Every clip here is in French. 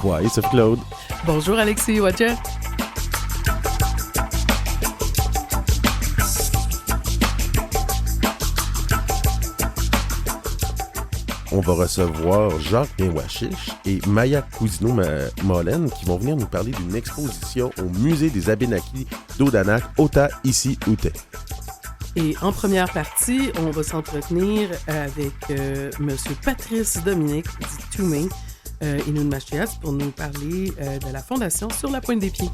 Ouais, c'est Claude. Bonjour Alexis, Watcha. On va recevoir Jacques Néouachiche et Maya Cousineau-Mollen qui vont venir nous parler d'une exposition au Musée des Abénaquis d'Odanak, Ota, ici, Outé. Et en première partie, on va s'entretenir avec M. Patrice Dominique, dit Toumé, Inun Machias, pour nous parler de la Fondation Sur la Pointe des Pieds.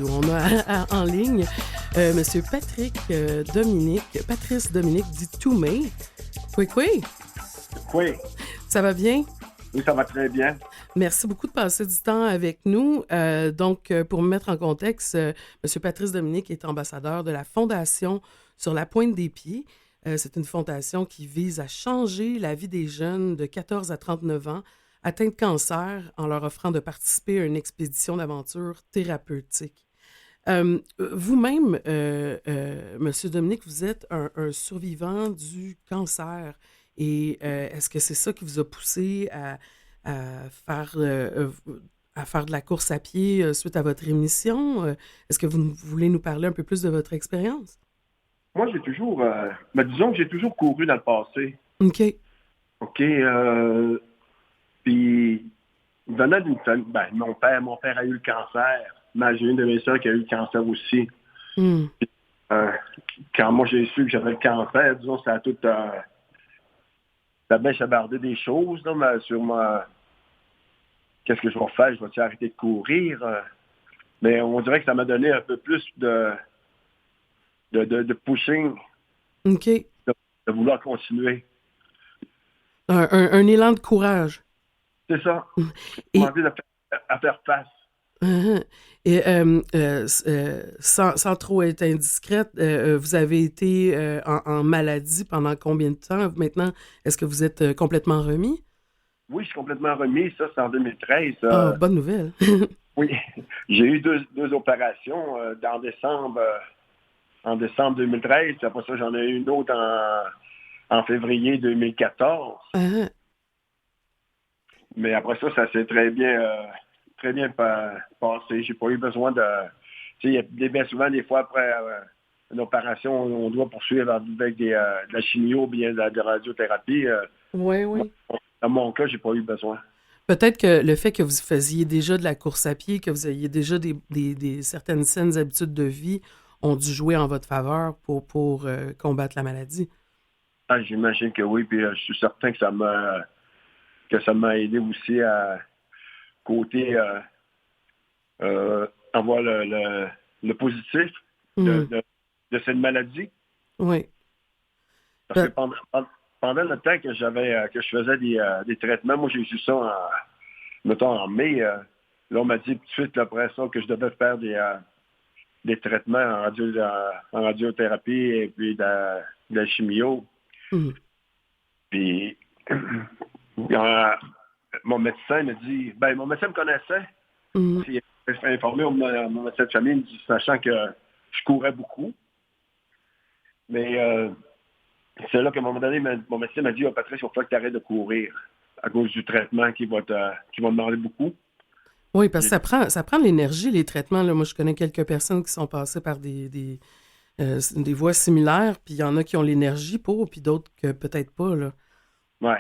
On a en ligne Monsieur Patrice Dominique dit Toumé. Oui. Oui. Ça va bien? Oui, ça va très bien. Merci beaucoup de passer du temps avec nous. Donc, pour me mettre en contexte, Monsieur Patrice Dominique est ambassadeur de la Fondation Sur la Pointe des Pieds. C'est une fondation qui vise à changer la vie des jeunes de 14 à 39 ans atteints de cancer en leur offrant de participer à une expédition d'aventure thérapeutique. Vous-même, Monsieur Dominique, vous êtes un survivant du cancer. Et est-ce que c'est ça qui vous a poussé à faire de la course à pied suite à votre rémission? Est-ce que vous voulez nous parler un peu plus de votre expérience? Moi, j'ai toujours... disons que j'ai toujours couru dans le passé. OK. Puis, venant d'une famille... mon père a eu le cancer. Mais j'ai une de mes soeurs qui a eu le cancer aussi. Puis, quand moi, j'ai su que j'avais le cancer, disons, ça a tout... ça a bien chabardé des choses, là, mais sur ma... Qu'est-ce que je vais faire? Je vais-tu arrêter de courir? Mais on dirait que ça m'a donné un peu plus de pushing. OK. De vouloir continuer. Un élan de courage. C'est ça. J'ai envie à faire face. Et sans trop être indiscrète, vous avez été en maladie pendant combien de temps? Maintenant, est-ce que vous êtes complètement remis? Oui, je suis complètement remis. Ça, c'est en 2013. Bonne nouvelle. Oui. J'ai eu deux opérations en décembre 2013. Puis après ça, j'en ai eu une autre en février 2014. Mais après ça, ça s'est très bien passé. J'ai pas eu besoin de... Tu sais, bien souvent, des fois, après une opération, on doit poursuivre avec de la chimio ou bien de la radiothérapie. Oui. Dans mon cas, j'ai pas eu besoin. Peut-être que le fait que vous faisiez déjà de la course à pied, que vous ayez déjà des certaines saines habitudes de vie, ont dû jouer en votre faveur pour combattre la maladie. J'imagine que oui, puis je suis certain que ça m'a aidé aussi à côté avoir le positif de cette maladie. Oui. Parce que pendant le temps que je faisais des traitements, moi j'ai eu ça en mai. Là, on m'a dit tout de suite après ça que je devais faire des traitements en radiothérapie et puis de la chimio. Puis mon médecin me dit, mon médecin me connaissait. Il m'a informé mon médecin de famille, sachant que je courais beaucoup. Mais c'est là qu'à un moment donné, mon médecin m'a dit, oh, Patrice, il va falloir que tu arrêtes de courir à cause du traitement qui va demander beaucoup. Oui, parce que ça prend de l'énergie, les traitements. Là. Moi, je connais quelques personnes qui sont passées par des voies similaires, puis il y en a qui ont l'énergie pour, puis d'autres que peut-être pas, là. Oui,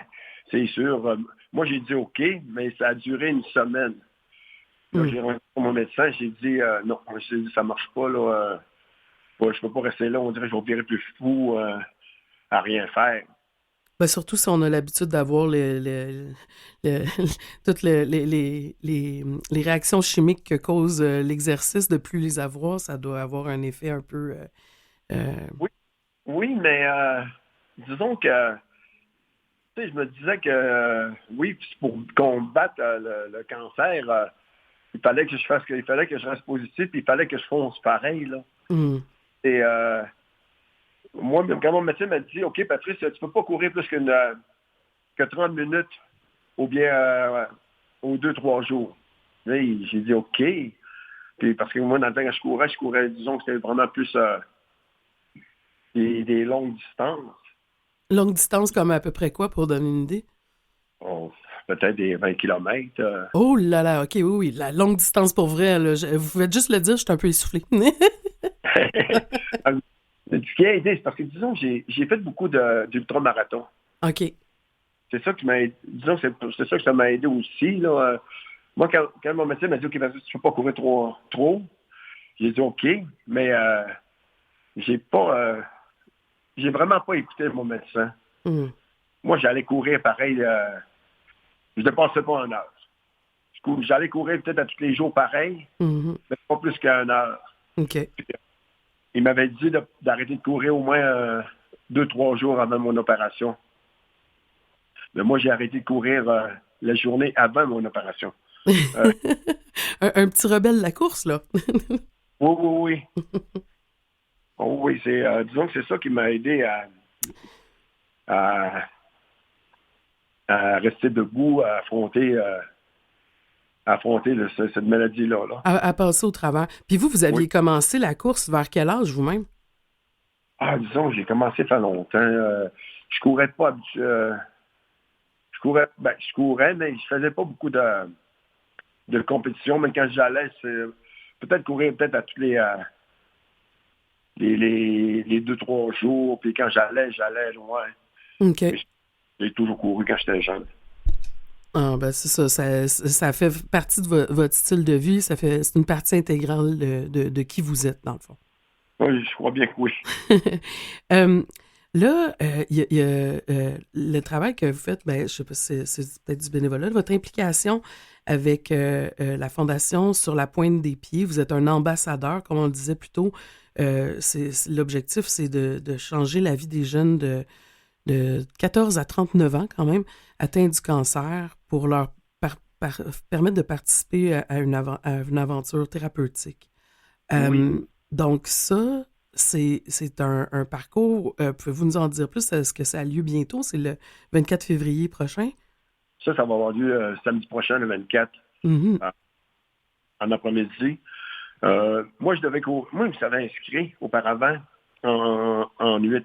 c'est sûr. Moi, j'ai dit OK, mais ça a duré une semaine. Là, j'ai rencontré mon médecin, j'ai dit non, j'ai dit ça marche pas, là. Je peux pas rester là, on dirait que je vais virer plus fou à rien faire. Ben, surtout si on a l'habitude d'avoir toutes les réactions chimiques que cause l'exercice, de plus les avoir, ça doit avoir un effet un peu... Oui, mais disons que tu sais, je me disais que oui, pour combattre le cancer, il fallait que je reste positif, puis il fallait que je fonce pareil, là. Et moi, quand mon médecin m'a dit, OK, Patrice, tu peux pas courir plus que 30 minutes ou bien aux 2-3 jours. Là, j'ai dit OK. Puis parce que moi, dans le temps que je courais, disons que c'était vraiment plus des longues distances. Longue distance comme à peu près quoi, pour donner une idée? Oh, peut-être des 20 kilomètres. Oh là là, OK, oui, la longue distance pour vrai. Là, vous pouvez juste le dire, je suis un peu essoufflée. Ce qui a aidé, c'est parce que, disons, j'ai fait beaucoup d'ultramarathon. OK. C'est ça qui m'a aidé. Disons, c'est ça que ça m'a aidé aussi. Là. Moi, quand mon médecin m'a dit, OK, tu ne peux pas courir trop, j'ai dit OK, mais j'ai vraiment pas écouté mon médecin. Moi, j'allais courir pareil. Je ne dépassais pas 1 heure. J'allais courir peut-être à tous les jours pareil, mais pas plus qu'1 heure. OK. Puis, il m'avait dit d'arrêter de courir au moins 2-3 jours avant mon opération. Mais moi, j'ai arrêté de courir la journée avant mon opération. un petit rebelle de la course, là. Oui. Oh, oui, disons que c'est ça qui m'a aidé à rester debout, à affronter cette maladie-là. Là. À passer au travers. Puis vous aviez commencé la course vers quel âge vous-même? Disons, j'ai commencé il y a longtemps. Je courais pas. Je courais, mais je faisais pas beaucoup de compétition. Mais quand j'allais, c'est peut-être courir à tous les 2-3 jours. Puis quand j'allais loin. OK. J'ai toujours couru quand j'étais jeune. Ah, ben c'est ça. Ça fait partie de votre style de vie. C'est une partie intégrale de qui vous êtes, dans le fond. Oui, je crois bien que oui. Là, il y a le travail que vous faites, ben, je sais pas, c'est peut-être du bénévolat, votre implication avec la Fondation Sur la pointe des pieds. Vous êtes un ambassadeur, comme on le disait plus tôt. L'objectif, c'est de changer la vie des jeunes de 14 à 39 ans, quand même, atteints du cancer, pour leur permettre de participer à une aventure thérapeutique. Oui. Donc ça, c'est un parcours. Pouvez-vous nous en dire plus? Est-ce que ça a lieu bientôt? C'est le 24 février prochain? Ça va avoir lieu samedi prochain, le 24, en après-midi. Moi, je m'avais inscrit auparavant en 8,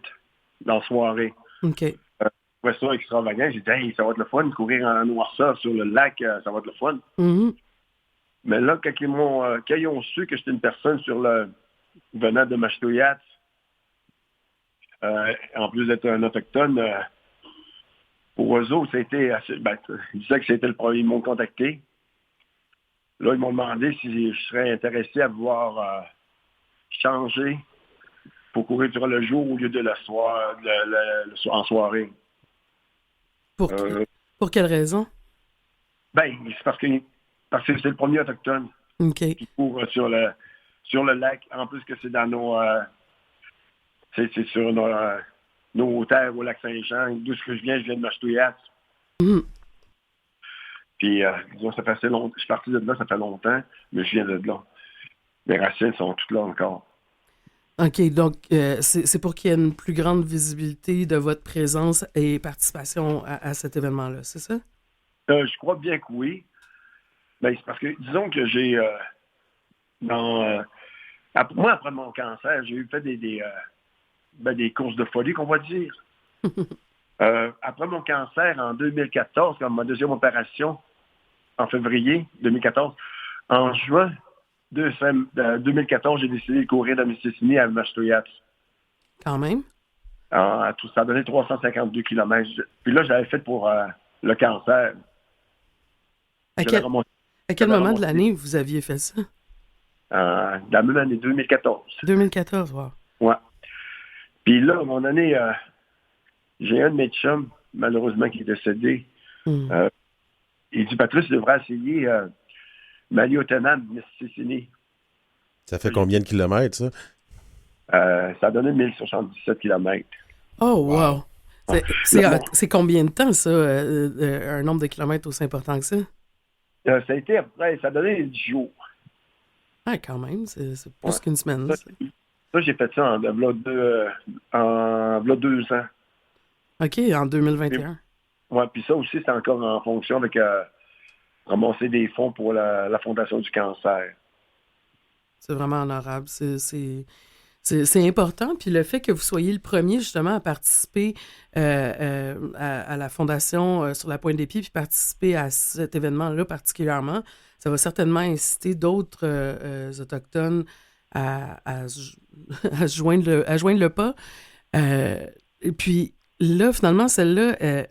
dans la soirée. OK. Ouais, ça extravagant. J'ai dit, hey, ça va être le fun, courir en noirceur sur le lac, ça va être le fun. Mais là, quand ils ont su que j'étais une personne venant de Machtoyats, en plus d'être un autochtone, pour eux autres, c'était assez. Ils disaient que c'était le premier. Ils m'ont contacté. Là, ils m'ont demandé si je serais intéressé à vouloir changer pour courir durant le jour au lieu de en soirée. Pour quelle raison? C'est parce que c'est le premier autochtone qui court sur le lac. En plus que c'est dans c'est sur nos terres au lac Saint-Jean. D'où je viens de Machtoyats. Puis, disons, ça fait assez longtemps. Je suis parti de là, ça fait longtemps, mais je viens de là. Les racines sont toutes là encore. OK, donc c'est pour qu'il y ait une plus grande visibilité de votre présence et participation à cet événement-là, c'est ça? Je crois bien que oui. C'est parce que, disons que j'ai, moi, après mon cancer, j'ai eu fait des courses de folie, qu'on va dire. Après mon cancer, en 2014, quand ma deuxième opération, en février 2014, en juin 2014, j'ai décidé de courir de Mississippi à Mashtoyat. Quand même. Ça a donné 352 km. Puis là, j'avais fait pour le cancer. À quel moment de l'année vous aviez fait ça? Dans la même année, 2014. 2014, wow. Ouais. Puis là, mon année, j'ai un de mes chums, malheureusement, qui est décédé. Il dit, Patrice, tu devrais essayer Maliotenam, Mississippi. Ça fait combien de kilomètres, ça? Ça a donné 1077 km. Oh, wow! C'est combien de temps, ça, un nombre de kilomètres aussi important que ça? Ça a été après, ça a donné 10 jours. Ah, quand même, c'est plus qu'une semaine. Ça, j'ai fait ça en 2 ans. OK, en 2021. Oui, puis ça aussi, c'est encore en fonction avec ramasser des fonds pour la Fondation du cancer. C'est vraiment honorable. C'est important. Puis le fait que vous soyez le premier, justement, à participer à la Fondation sur la pointe des pieds, puis participer à cet événement-là particulièrement, ça va certainement inciter d'autres Autochtones à joindre le pas. Et puis là, finalement, celle-là,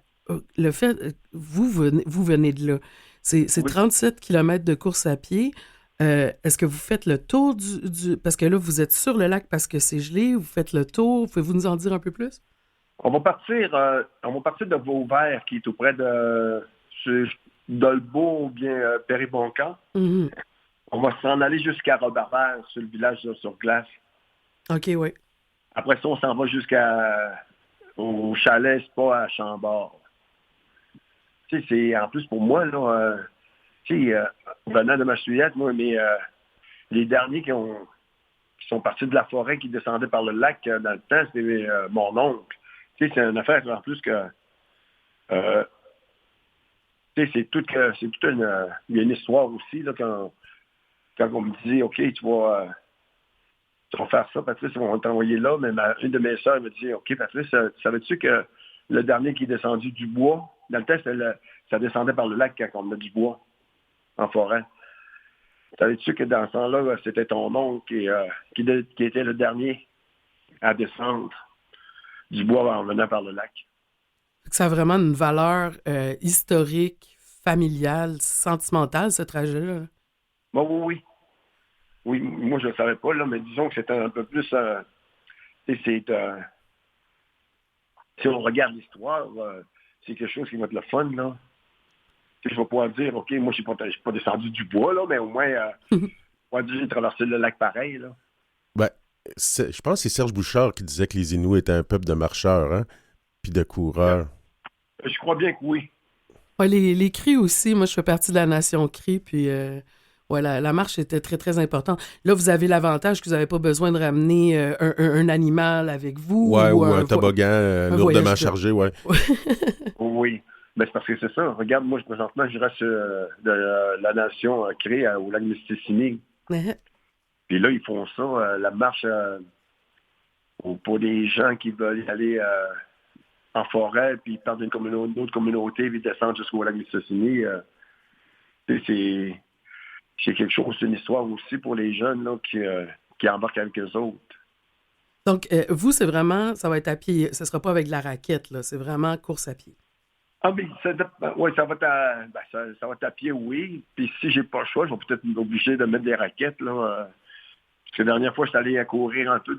le fait, vous venez de là. C'est 37 km de course à pied. Est-ce que vous faites le tour parce que là, vous êtes sur le lac parce que c'est gelé, vous faites le tour. Pouvez-vous nous en dire un peu plus? On va partir de Vauvert, qui est tout près de Dolbeau ou bien Périboncan. Mm-hmm. On va s'en aller jusqu'à Robert, sur le village sur glace. OK, oui. Après ça, on s'en va jusqu'au chalet Spa à Chambord. Tu sais, c'est en plus pour moi, là, venant de Mashtoyat, moi, mais les derniers qui sont partis de la forêt, qui descendaient par le lac dans le temps, c'était mon oncle. Tu sais, c'est une affaire en plus que c'est toute une histoire aussi, là, quand on me dit, OK, tu vas faire ça, Patrice, on va t'envoyer là, mais une de mes sœurs me dit, OK, Patrice, savais-tu que le dernier qui est descendu du bois, dans le temps, ça descendait par le lac quand on a du bois en forêt. Savais-tu que dans ce temps-là, c'était ton oncle qui était le dernier à descendre du bois en venant par le lac? Ça a vraiment une valeur historique, familiale, sentimentale, ce trajet-là. Bon, oui. Oui, moi, je ne le savais pas, là, mais disons que c'était un peu plus... si on regarde l'histoire, c'est quelque chose qui va être le fun, là. Je vais pouvoir dire, OK, moi, je ne suis pas descendu du bois, là, mais au moins, j'ai traversé le lac pareil, là. Ben, je pense que c'est Serge Bouchard qui disait que les Inuits étaient un peuple de marcheurs, hein, puis de coureurs. Je crois bien que oui. Ouais, les cris aussi. Moi, je fais partie de la nation cri, puis la marche était très, très importante. Là, vous avez l'avantage que vous n'avez pas besoin de ramener un animal avec vous. Ouais, ou un toboggan lourdement chargé, ouais. Oui. Ben, c'est parce que c'est ça. Regarde, moi, présentement, je reste de la nation créée au lac Mississippi. Puis là, ils font ça, la marche pour des gens qui veulent aller en forêt, puis ils partent d'une autre communauté, puis ils descendent jusqu'au lac Mississippi. C'est quelque chose, c'est une histoire aussi pour les jeunes là, qui embarquent avec eux autres. Donc, vous, c'est vraiment, ça va être à pied. Ce ne sera pas avec de la raquette, là. C'est vraiment course à pied. Ah, mais ça va être à pied, oui. Puis si j'ai pas le choix, je vais peut-être m'obliger de mettre des raquettes, là. Parce que la dernière fois, je suis allé à courir un peu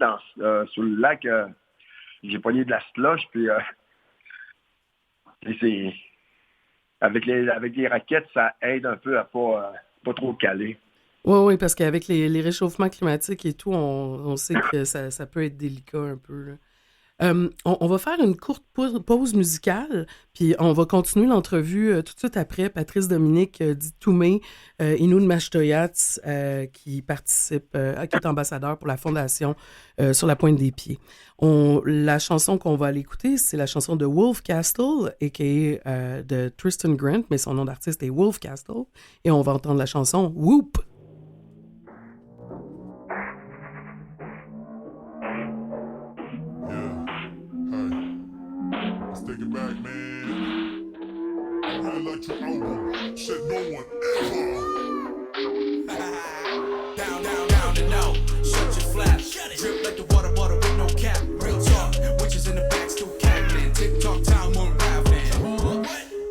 sur le lac. J'ai pogné de la slush, puis avec les raquettes, ça aide un peu à pas trop caler. Oui, parce qu'avec les réchauffements climatiques et tout, on sait que ça peut être délicat un peu, là. On va faire une courte pause musicale, puis on va continuer l'entrevue tout de suite après. Patrice Dominique dit Toumé, Innu de Mashtoyat, qui participe, qui est ambassadeur pour la Fondation sur la pointe des pieds. La chanson qu'on va aller écouter, c'est la chanson de Wolf Castle, a.k.a. de Tristan Grant, mais son nom d'artiste est Wolf Castle, et on va entendre la chanson Whoop! Central album said no one ever. Down and out, shut your flap. Drip like the water with no cap. Real talk, witches in the back still cackling. TikTok time unraveling.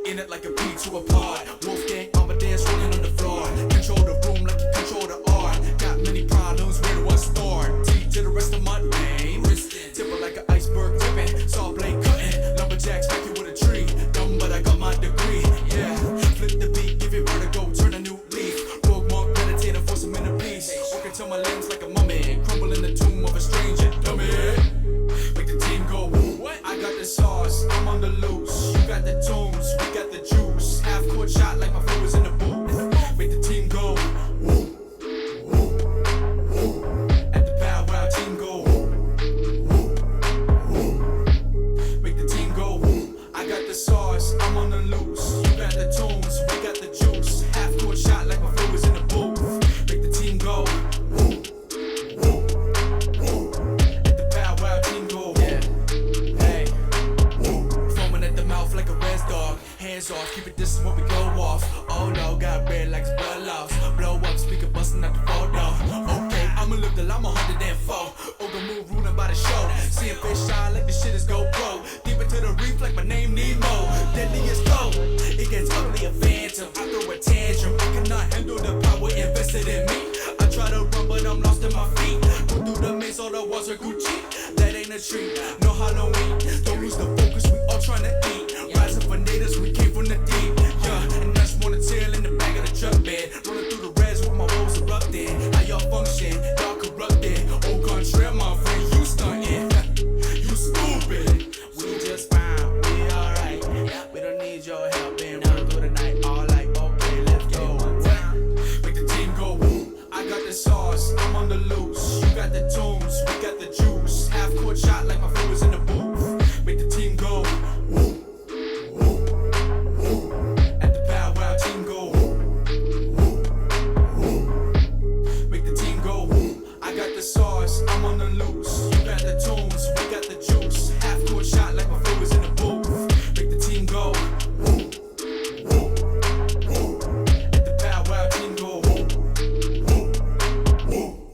In it like a beat to a pod. Wolfgang Amadeus rolling on the floor. Control the room like you control the art. Got many problems, where do I start? T to the rest of my name. Tipper like an iceberg tipping. Saw blade cutting. Lumberjacks back you with a tree. Dumb, but I got my degree. Yeah, flip the beat, give it vertigo, turn a new leaf. Rogue monk, meditator, force him in a peace. Working till my limbs like a mummy. Crumble in the tomb of a stranger. Dummy. Make the team go. What? I got the sauce, I'm on the loose. You got the tunes, we got the juice. Half court shot like my foot was in the booth. Make the team go. At the Bow Wow team go. Make the team go. I got the sauce, I'm on the loose. You got the tunes, we got the juice. Half court shot like my foot was in the booth. Make the team go. At the Bow Wow team go. Yeah. Hey. Foaming at the mouth like a res dog. Hands off, keep it, this is what we go off. Oh no, got red like it's blood loss. Blow up, speaker busting out the photo. Okay, I'ma live till I'm 104. Oga move ruling by the show. Seeing fish shine like the shit is GoPro. Deep into the reef like my name Nemo. Deadliest go. It gets ugly, a phantom. I throw a tantrum. I cannot handle the power invested in me. I try to run, but I'm lost in my feet. Go through the maze, all the walls are Gucci. That ain't a treat, no Halloween. Don't lose the focus, we all trying to eat. Rising for natives, we came from the deep. Yeah, and I just wanna tail in the back of the truck bed. Rolling through the res with my woes erupting. How y'all function? Y'all corrupted. Au contraire, my friend, you stunting. You stupid. We just fine, we alright. We don't need your help, and run through the night. All like, okay, let's go. Make the team go. I got the sauce, I'm on the loose. You got the tunes, we got the juice. Half court shot like my foot was in the booth. Make the team go. At the Bow Wow team go. Make the team go. I got the sauce, I'm on the loose. You got the tunes, we got the juice. Half court shot like my foot was in the booth. Make the team go. At the Bow Wow team go.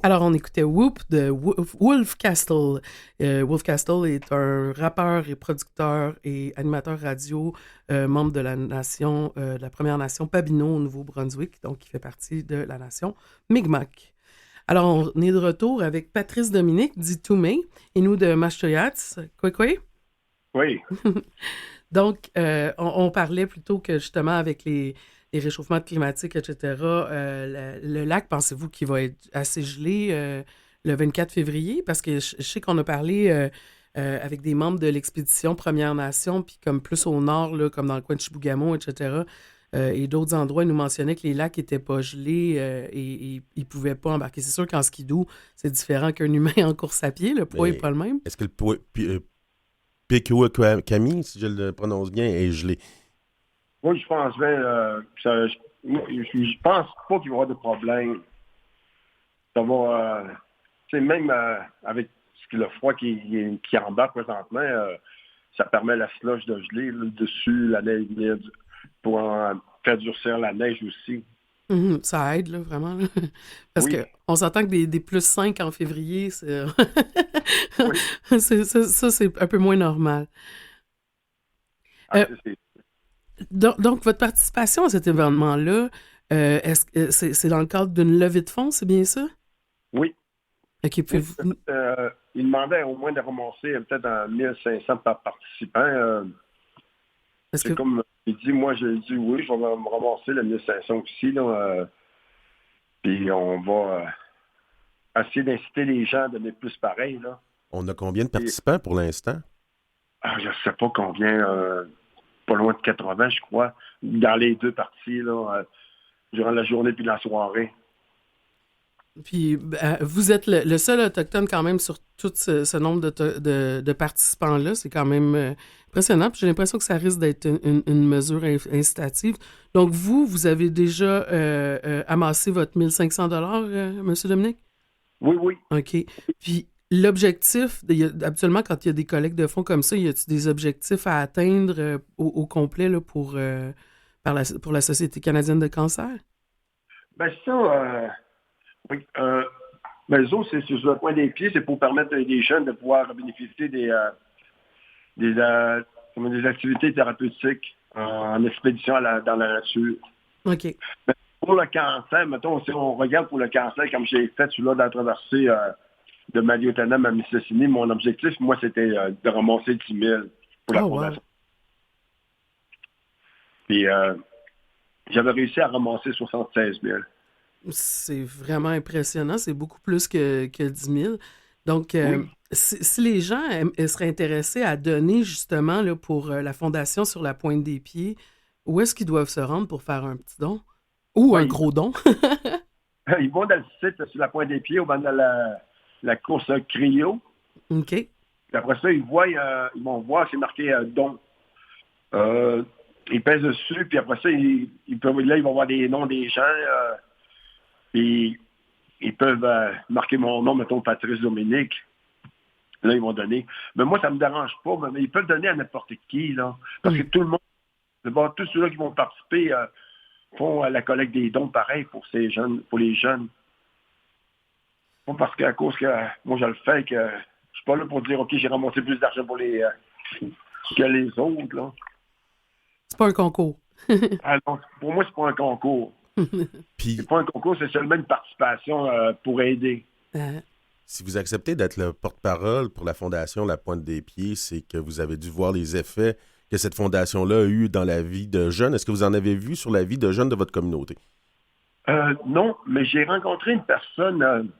Alors, on écoutait Whoop de Wolf Castle. Wolf Castle est un rappeur et producteur et animateur radio, membre de la nation, de la Première Nation Pabineau au Nouveau-Brunswick, donc qui fait partie de la nation Mi'kmaq. Alors, on est de retour avec Patrice Dominique, dit Toumé, et nous de Mastoyats. Quoi? Oui. Donc, on parlait plutôt que justement avec les réchauffements climatiques, etc., le lac, pensez-vous qu'il va être assez gelé le 24 février? Parce que je sais qu'on a parlé avec des membres de l'expédition Première Nation, puis comme plus au nord, là, comme dans le coin de Chibougamau, etc., et d'autres endroits, ils nous mentionnaient que les lacs n'étaient pas gelés et ils ne pouvaient pas embarquer. C'est sûr qu'en skidoo, c'est différent qu'un humain en course à pied. Le poids n'est pas le même. Est-ce que le Pikwakami, si je le prononce bien, est gelé? Oui, je pense bien. Je pense pas qu'il y aura de problème. Ça va. Tu sais, même avec le froid qui embarque présentement, ça permet la slush de geler là, dessus, la neige pour faire durcir la neige aussi. Mm-hmm, ça aide, là, vraiment. Là. Parce oui. qu'on s'entend que des plus 5 en février, c'est... oui. ça, c'est un peu moins normal. Donc, votre participation à cet événement-là, est-ce que c'est dans le cadre d'une levée de fonds, c'est bien ça? Oui. OK, puis il demandait au moins de ramasser peut-être 1500 par participant. C'est comme il dit, moi j'ai dit oui, je vais me ramasser le 1500 aussi. Là, puis on va essayer d'inciter les gens à donner plus pareil. Là. On a combien de participants pour l'instant? Je ne sais pas combien, pas loin de 80, je crois, dans les deux parties, là, durant la journée puis la soirée. Puis, vous êtes le seul autochtone quand même sur tout ce nombre de participants-là. C'est quand même impressionnant. Puis j'ai l'impression que ça risque d'être une mesure incitative. Donc, vous avez déjà amassé votre 1500 $, M. Dominique? Oui, oui. OK. Puis, l'objectif, habituellement, quand il y a des collectes de fonds comme ça, y a-t-il des objectifs à atteindre au complet là, pour pour la Société canadienne de cancer? Ben ça, oui, ben, eux autres, c'est sur le point des pieds, c'est pour permettre à des jeunes de pouvoir bénéficier des activités thérapeutiques en expédition dans la nature. OK. Mais pour le cancer, mettons, si on regarde pour le cancer, comme j'ai fait celui-là de la traversée de Maliotenam à Mistassini, mon objectif, moi, c'était de ramasser 10 000 pour la fondation. Wow. Puis j'avais réussi à ramasser 76 000. C'est vraiment impressionnant. C'est beaucoup plus que 10 000. Donc, oui. Si les gens seraient intéressés à donner justement là, pour la Fondation sur la pointe des pieds, où est-ce qu'ils doivent se rendre pour faire un petit don? Ou un gros don? Ils vont dans le site sur la pointe des pieds, au bas de la course Cryo. OK. Puis après ça, ils vont voir, c'est marqué don. Ils pèsent dessus, puis après ça, ils vont voir des noms des gens. Puis ils peuvent marquer mon nom, mettons Patrice Dominique. Là, ils vont donner. Mais moi, ça ne me dérange pas, mais ils peuvent donner à n'importe qui, là. Parce que tout le monde, d'abord, tous ceux-là qui vont participer font la collecte des dons pareil pour ces jeunes, pour les jeunes. Pas parce qu'à cause que moi je le fais, que je suis pas là pour dire OK, j'ai ramassé plus d'argent pour que les autres, là. C'est pas un concours. Alors, pour moi, c'est pas un concours. C'est pas un concours, c'est seulement une participation pour aider. Si vous acceptez d'être le porte-parole pour la Fondation La Pointe des Pieds, c'est que vous avez dû voir les effets que cette fondation-là a eu dans la vie de jeunes. Est-ce que vous en avez vu sur la vie de jeunes de votre communauté? Non, mais j'ai rencontré une personne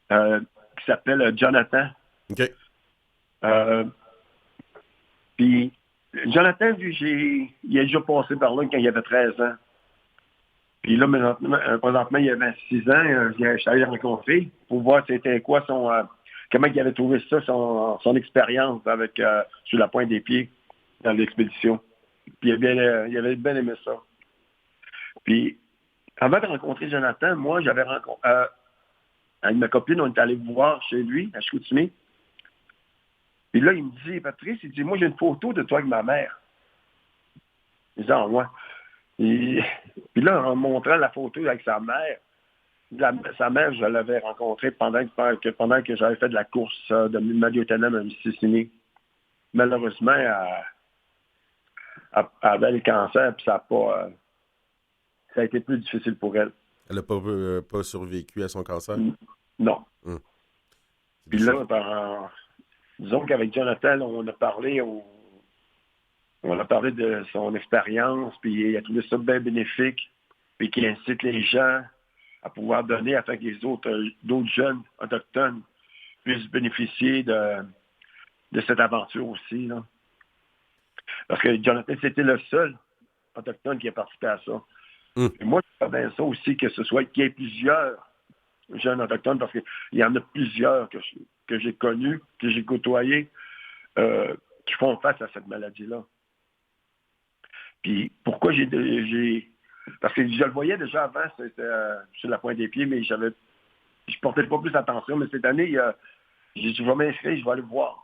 qui s'appelle Jonathan. OK. Puis, Jonathan, il a déjà passé par là quand il avait 13 ans. Puis là, présentement, il avait 6 ans. Je suis allé le rencontrer pour voir c'était quoi comment il avait trouvé ça, son expérience avec sur la pointe des pieds dans l'expédition. Puis il avait bien aimé ça. Puis, avant de rencontrer Jonathan, moi, j'avais rencontré... avec ma copine, on est allé voir chez lui, à Chicoutimi. Puis là, il me dit, Patrice, il dit, moi, j'ai une photo de toi avec ma mère. Je dis, ah, moi. Puis là, en montrant la photo avec sa mère, sa mère, je l'avais rencontrée pendant que j'avais fait de la course de Maliotenam à Mistassini. Malheureusement, elle avait le cancer, puis ça a été plus difficile pour elle. Elle n'a pas survécu à son cancer? Non. Puis là, disons qu'avec Jonathan, on a parlé de son expérience, puis il a trouvé ça bien bénéfique, puis qu'il incite les gens à pouvoir donner afin que les d'autres jeunes autochtones puissent bénéficier de cette aventure aussi, là. Parce que Jonathan, c'était le seul autochtone qui a participé à ça. Et moi, je fais bien ça aussi, qu'il y ait plusieurs jeunes autochtones, parce qu'il y en a plusieurs que j'ai connus, que j'ai côtoyés, qui font face à cette maladie-là. Puis pourquoi parce que je le voyais déjà avant, c'était sur la pointe des pieds, mais je portais pas plus attention. Mais cette année, j'ai dit, je vais m'inscrire, je vais aller voir.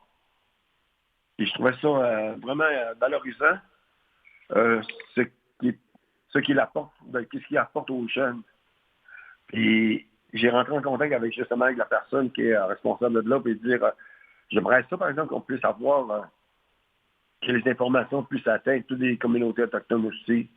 Et je trouvais ça vraiment valorisant, ce qu'il apporte, qu'est-ce qu'il apporte aux jeunes. Et j'ai rentré en contact avec la personne qui est responsable de là, et dire, j'aimerais ça, par exemple, qu'on puisse avoir que les informations puissent atteindre toutes les communautés autochtones aussi.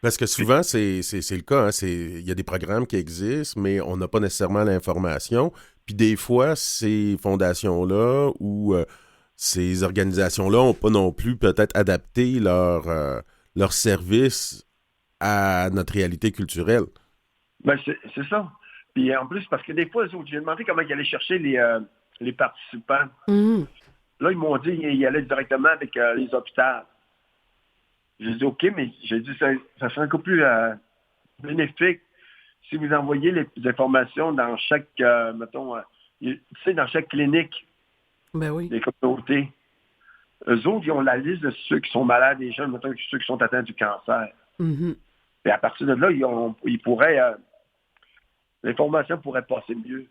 Parce que souvent, c'est le cas. Hein? Il y a des programmes qui existent, mais on n'a pas nécessairement l'information. Puis des fois, ces fondations-là ou ces organisations-là n'ont pas non plus peut-être adapté leur service à notre réalité culturelle. Ben c'est ça. Puis en plus, parce que des fois, j'ai demandé comment ils allaient chercher les participants. Là, ils m'ont dit qu'ils allaient directement avec les hôpitaux. J'ai dit, OK, mais j'ai dit, ça serait un peu plus bénéfique si vous envoyez les informations dans chaque, dans chaque clinique des communautés. Eux autres, ils ont la liste de ceux qui sont malades, des jeunes, mettons, ceux qui sont atteints du cancer. Et à partir de là, ils pourraient... l'information pourrait passer mieux.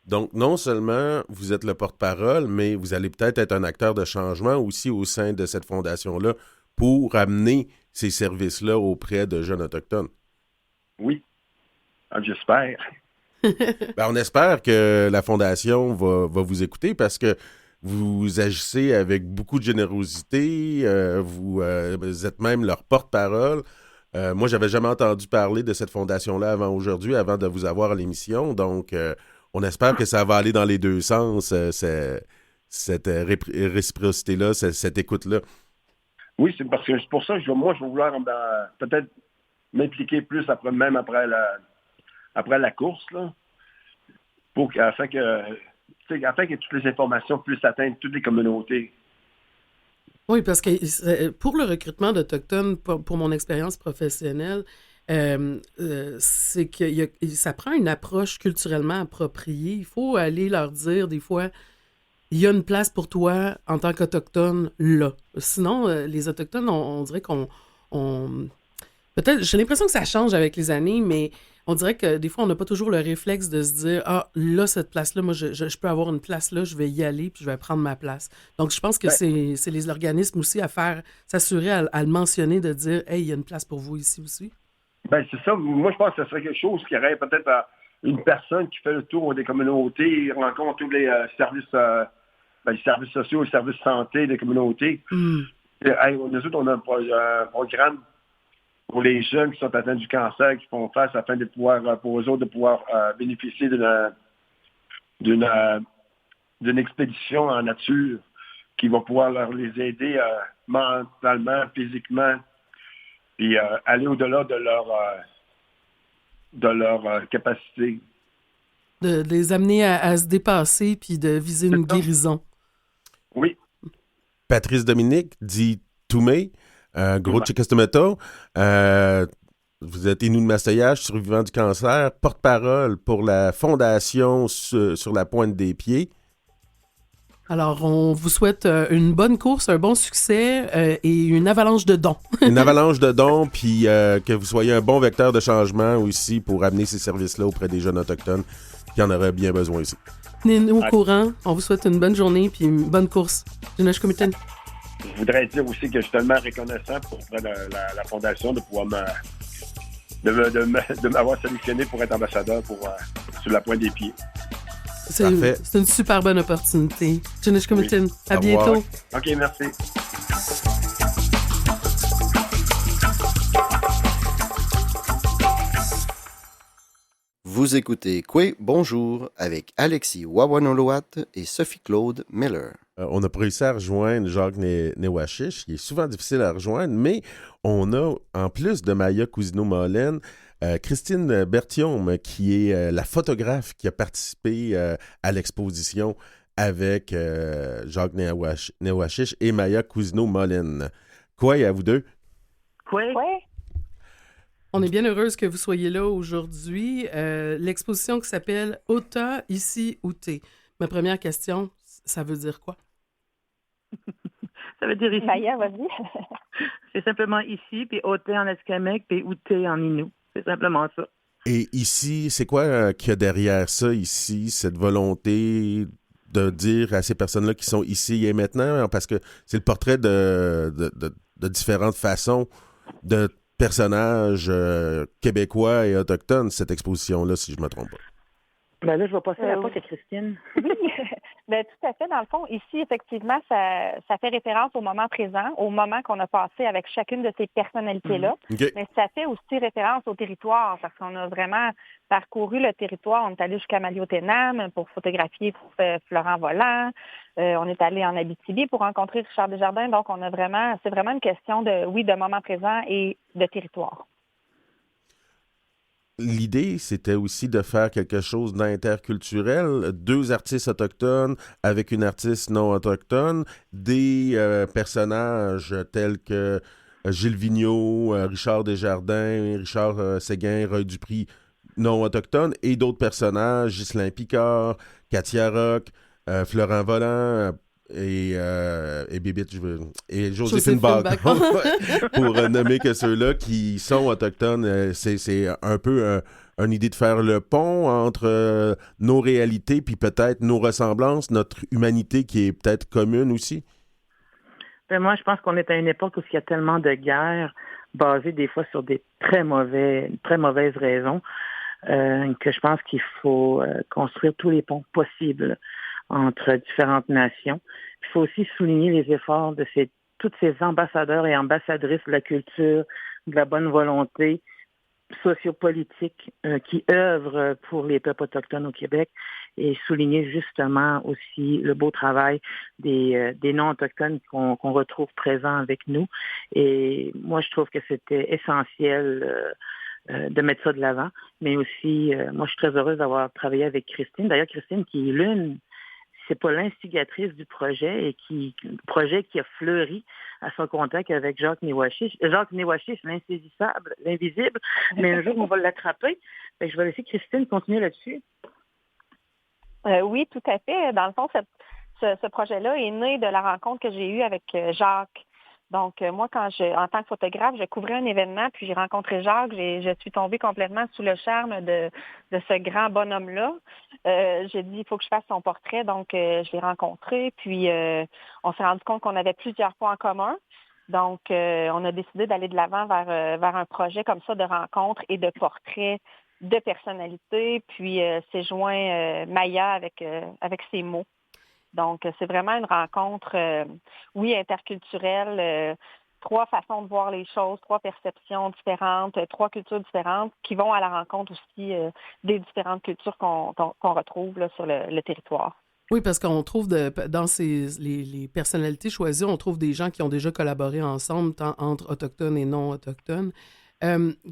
Donc, non seulement vous êtes le porte-parole, mais vous allez peut-être être un acteur de changement aussi au sein de cette fondation-là pour amener ces services-là auprès de jeunes autochtones. Oui, j'espère. Ben, on espère que la Fondation va vous écouter parce que vous agissez avec beaucoup de générosité, vous êtes même leur porte-parole. Moi, j'avais jamais entendu parler de cette fondation-là avant aujourd'hui, avant de vous avoir à l'émission. Donc, on espère que ça va aller dans les deux sens, cette réciprocité-là, cette écoute-là. Oui, c'est pour ça que moi, je vais vouloir peut-être m'impliquer plus après la course, là, afin que toutes les informations puissent atteindre toutes les communautés. Oui, parce que pour le recrutement d'Autochtones, pour mon expérience professionnelle, c'est que ça prend une approche culturellement appropriée. Il faut aller leur dire des fois, il y a une place pour toi en tant qu'Autochtone là. Sinon, les Autochtones, on dirait peut-être, j'ai l'impression que ça change avec les années, mais on dirait que des fois, on n'a pas toujours le réflexe de se dire « Ah, là, cette place-là, moi, je peux avoir une place là, je vais y aller, puis je vais prendre ma place. » Donc, je pense que c'est les organismes aussi à s'assurer à le mentionner, de dire « Hey, il y a une place pour vous ici aussi. » Ben c'est ça. Moi, je pense que ce serait quelque chose qui aurait peut-être une personne qui fait le tour des communautés, rencontre tous les services sociaux, les services santé des communautés. Nous autres, on a un programme pour les jeunes qui sont atteints du cancer, qui font face afin de pouvoir, pour eux autres, de pouvoir bénéficier d'une expédition en nature qui va pouvoir les aider mentalement, physiquement, puis aller au-delà de leur capacité. De les amener à se dépasser puis de viser une guérison. Oui. Patrice Dominique, dit Toumé, gros Chicastometo. Vous êtes Innu de Mastoyage, survivant du cancer, porte-parole pour la Fondation sur la pointe des pieds. Alors, on vous souhaite une bonne course, un bon succès et une avalanche de dons. Une avalanche de dons, puis que vous soyez un bon vecteur de changement aussi pour amener ces services-là auprès des jeunes autochtones qui en auraient bien besoin ici. Tenez-nous au courant. On vous souhaite une bonne journée puis une bonne course. Je voudrais dire aussi que je suis tellement reconnaissant pour la Fondation de pouvoir de m'avoir sélectionné pour être ambassadeur sur la pointe des pieds. C'est une super bonne opportunité. Oui. À bientôt. OK, merci. Vous écoutez Kwe Bonjour avec Alexis Wawanoloat et Sophie-Claude Miller. On n'a pas réussi à rejoindre Jacques Newashish. Il est souvent difficile à rejoindre, mais on a, en plus de Maya Cousineau-Molène, Christine Berthiaume, qui est la photographe qui a participé à l'exposition avec Jacques Newashish et Maya Cousineau-Molène. Quoi, à vous deux? Oui. On est bien heureuse que vous soyez là aujourd'hui. L'exposition qui s'appelle « Ota, ici ou t'es ». Ma première question, ça veut dire quoi? Ça veut dire ici. Ça y est, vas-y. C'est simplement ici, puis Ota en Atikamekw, puis Outé en Innu. C'est simplement ça. Et ici, c'est quoi qu'il y a derrière ça, ici, cette volonté de dire à ces personnes-là qui sont ici et maintenant? Parce que c'est le portrait de différentes façons de personnages québécois et autochtones, cette exposition-là, si je ne me trompe pas. Ben là, je vais passer la porte à Christine. Oui, ben, tout à fait. Dans le fond, ici, effectivement, ça fait référence au moment présent, au moment qu'on a passé avec chacune de ces personnalités-là. Okay. Mais ça fait aussi référence au territoire, parce qu'on a vraiment parcouru le territoire. On est allé jusqu'à Maliotenam pour photographier Florent Volant. On est allé en Abitibi pour rencontrer Richard Desjardins. Donc, c'est vraiment une question de moment présent et de territoire. L'idée, c'était aussi de faire quelque chose d'interculturel, 2 artistes autochtones avec une artiste non autochtone, des personnages tels que Gilles Vigneault, Richard Desjardins, Richard Séguin, Roy Dupree, non autochtones, et d'autres personnages, Ghislain Picard, Katia Rock, Florent Volant, et Bibite, et Joséphine Bacon, pour nommer que ceux-là qui sont autochtones. C'est un peu une idée de faire le pont entre nos réalités puis peut-être nos ressemblances, notre humanité qui est peut-être commune aussi. Moi, je pense qu'on est à une époque où il y a tellement de guerres basées des fois sur des très mauvaises raisons que je pense qu'il faut construire tous les ponts possibles entre différentes nations. Il faut aussi souligner les efforts de tous ces ambassadeurs et ambassadrices de la culture, de la bonne volonté sociopolitique qui œuvrent pour les peuples autochtones au Québec et souligner justement aussi le beau travail des non-autochtones qu'on retrouve présents avec nous. Et moi, je trouve que c'était essentiel de mettre ça de l'avant. Mais aussi, moi, je suis très heureuse d'avoir travaillé avec Christine. D'ailleurs, Christine, qui est c'est pas l'instigatrice du projet projet qui a fleuri à son contact avec Jacques Néwachis. Jacques Néwachis, c'est l'insaisissable, l'invisible, mais un jour, on va l'attraper. Je vais laisser Christine continuer là-dessus. Oui, tout à fait. Dans le fond, ce projet-là est né de la rencontre que j'ai eue avec Jacques. Donc, moi, en tant que photographe, je couvrais un événement, puis j'ai rencontré Jacques. Je suis tombée complètement sous le charme de ce grand bonhomme-là. J'ai dit, il faut que je fasse son portrait. Donc, je l'ai rencontré, puis on s'est rendu compte qu'on avait plusieurs points en commun. Donc, on a décidé d'aller de l'avant vers un projet comme ça de rencontre et de portrait de personnalité. Puis, c'est joint Maya avec ses mots. Donc, c'est vraiment une rencontre, interculturelle, 3 façons de voir les choses, 3 perceptions différentes, 3 cultures différentes qui vont à la rencontre aussi des différentes cultures qu'on retrouve là, sur le territoire. Oui, parce qu'on trouve dans les personnalités choisies, on trouve des gens qui ont déjà collaboré ensemble, tant entre autochtones et non autochtones.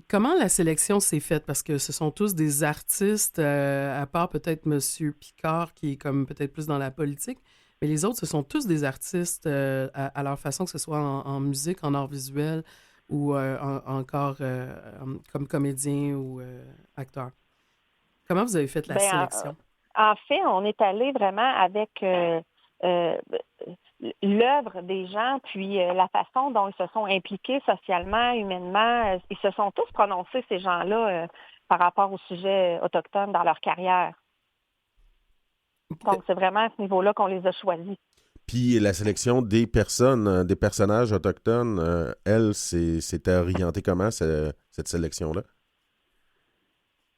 Comment la sélection s'est faite? Parce que ce sont tous des artistes, à part peut-être M. Picard, qui est comme peut-être plus dans la politique, mais les autres, ce sont tous des artistes à leur façon, que ce soit en musique, en art visuel ou encore comme comédien ou acteur. Comment vous avez fait la sélection? En fait, on est allé vraiment avec l'œuvre des gens, puis la façon dont ils se sont impliqués socialement, humainement. Ils se sont tous prononcés, ces gens-là, par rapport au sujet autochtone dans leur carrière. Donc, c'est vraiment à ce niveau-là qu'on les a choisis. Puis la sélection des personnes, des personnages autochtones, elle, c'était orienté comment, cette sélection-là?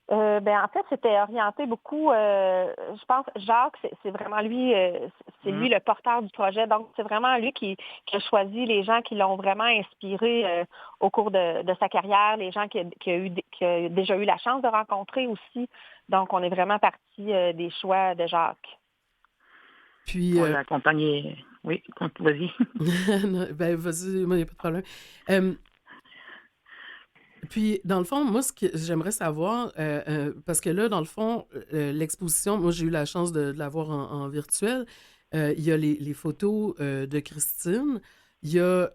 En fait, c'était orienté beaucoup, je pense, Jacques, c'est vraiment lui, c'est lui le porteur du projet. Donc, c'est vraiment lui qui a choisi les gens qui l'ont vraiment inspiré au cours de sa carrière, les gens qu'il a déjà eu la chance de rencontrer aussi. Donc, on est vraiment parti des choix de Jacques. Puis, on l'a accompagné. Oui, vas-y. Vas-y, moi, il n'y a pas de problème. Puis, dans le fond, moi, ce que j'aimerais savoir, parce que là, dans le fond, l'exposition, moi, j'ai eu la chance de la voir en virtuel. Il y a les photos de Christine. Il y a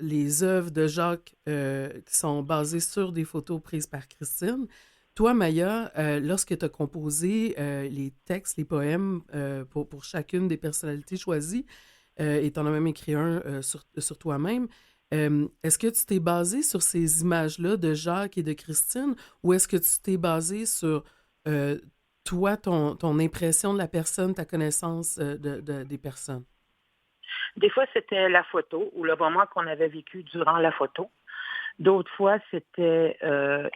les œuvres de Jacques qui sont basées sur des photos prises par Christine. Toi, Maya, lorsque tu as composé les textes, les poèmes pour chacune des personnalités choisies, et tu en as même écrit un sur toi-même, est-ce que tu t'es basé sur ces images-là de Jacques et de Christine ou est-ce que tu t'es basé sur toi, ton impression de la personne, ta connaissance des personnes? Des fois, c'était la photo ou le moment qu'on avait vécu durant la photo. D'autres fois, c'était...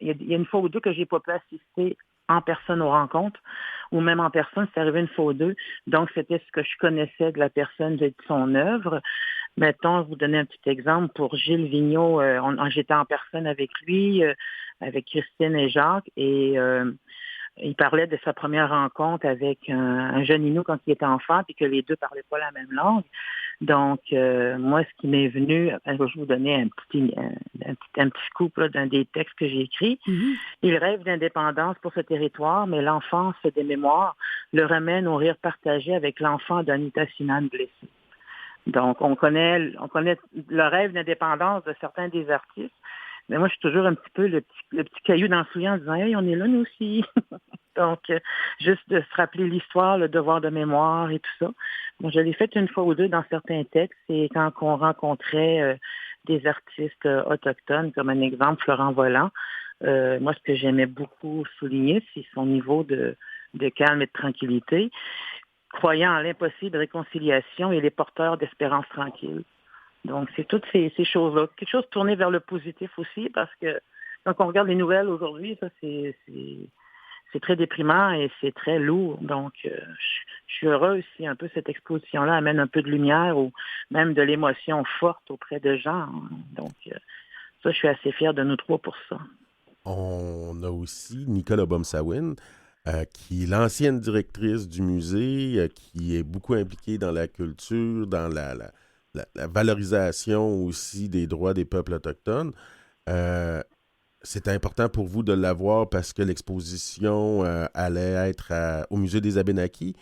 Il y a une fois ou deux que j'ai pas pu assister en personne aux rencontres ou même en personne, c'est arrivé une fois ou deux. Donc, c'était ce que je connaissais de la personne, de son œuvre. Mettons, je vous donner un petit exemple. Pour Gilles Vigneault, j'étais en personne avec lui, avec Christine et Jacques, et il parlait de sa première rencontre avec un jeune Inou quand il était enfant, puis que les deux parlaient pas la même langue. Donc, moi, ce qui m'est venu, je vais vous donner un petit scoop là, d'un des textes que j'ai écrits. Mm-hmm. Il rêve d'indépendance pour ce territoire, mais l'enfance des mémoires le ramène au rire partagé avec l'enfant d'Anita Sinan blessé. Donc, on connaît le rêve d'indépendance de certains des artistes, mais moi, je suis toujours un petit peu le petit caillou dans le soulier en disant « Hey, on est là, nous aussi! » Donc, juste de se rappeler l'histoire, le devoir de mémoire et tout ça. Bon, je l'ai fait une fois ou deux dans certains textes, et quand on rencontrait des artistes autochtones, comme un exemple, Florent Volant, moi, ce que j'aimais beaucoup souligner, c'est son niveau de calme et de tranquillité, croyant en l'impossible réconciliation et les porteurs d'espérance tranquille. Donc, c'est toutes ces choses-là. Quelque chose tourné vers le positif aussi, parce que quand on regarde les nouvelles aujourd'hui, ça, c'est très déprimant et c'est très lourd. Donc, je suis heureuse si un peu cette exposition-là amène un peu de lumière ou même de l'émotion forte auprès de gens. Donc, ça, je suis assez fière de nous trois pour ça. On a aussi Nicole Obomsawin, qui est l'ancienne directrice du musée, qui est beaucoup impliquée dans la culture, dans la valorisation aussi des droits des peuples autochtones. C'est important pour vous de l'avoir parce que l'exposition allait être au Musée des Abénaquis.